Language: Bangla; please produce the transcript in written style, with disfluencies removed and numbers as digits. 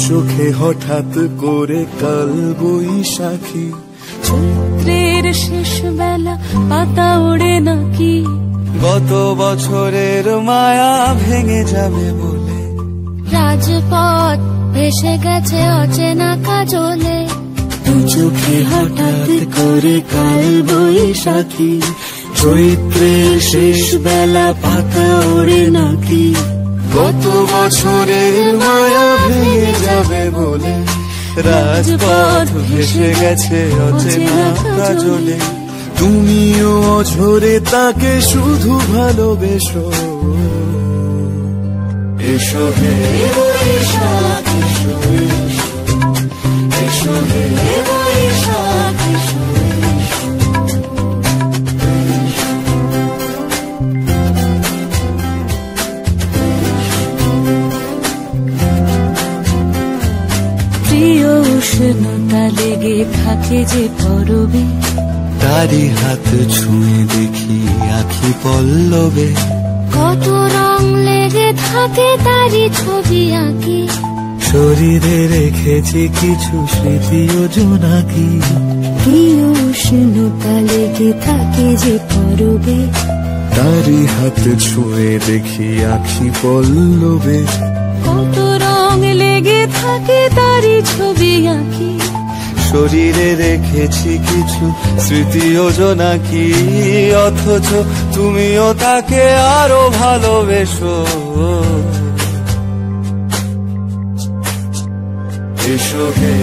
চোখে হঠাৎ করে কাল বৈশাখী, চৈত্রের শেষ বেলা পাতা ওড়ে নাকি, গত বছরের মায়া ভেঙে যাবে বলে, রাজপথ ভেসে গেছে অচেনা কাজলে, দু চোখে হঠাৎ করে কাল বৈশাখী, চৈত্রের শেষ বেলা পাতা ওড়ে নাকি, গত বছরের মায়া ভেঙে যাবে বলে, রাজপথ ভেসে গেছে অচেনা কাজলে, তুমিও অঝরে তাকে শুধু ভালোবেসো, এসো হে বৈশাখ এসো, এসো হে বৈশাখ এসো। প্রিয় উষ্ণতা লেগে থাকে যে পরবে, তারি হাত ছুঁয়ে দেখি আখি পল্লবে, কত রং লেগে থাকে তারই ছবি আঁকি, শরীরে রেখেছি কিছু স্মৃতি ও জোনাকি, প্রিয় উষ্ণতা লেগে থাকে যে পরবে, তারি হাত ছুঁয়ে দেখি আখি পল্লবে, কত রং লেগে থাকে তারই ছবি আঁকি, শরীরে রেখেছি কিছু স্মৃতি ও জোনাকি, অথচ তুমিও তাকে আরো ভালোবেসো, এসো হে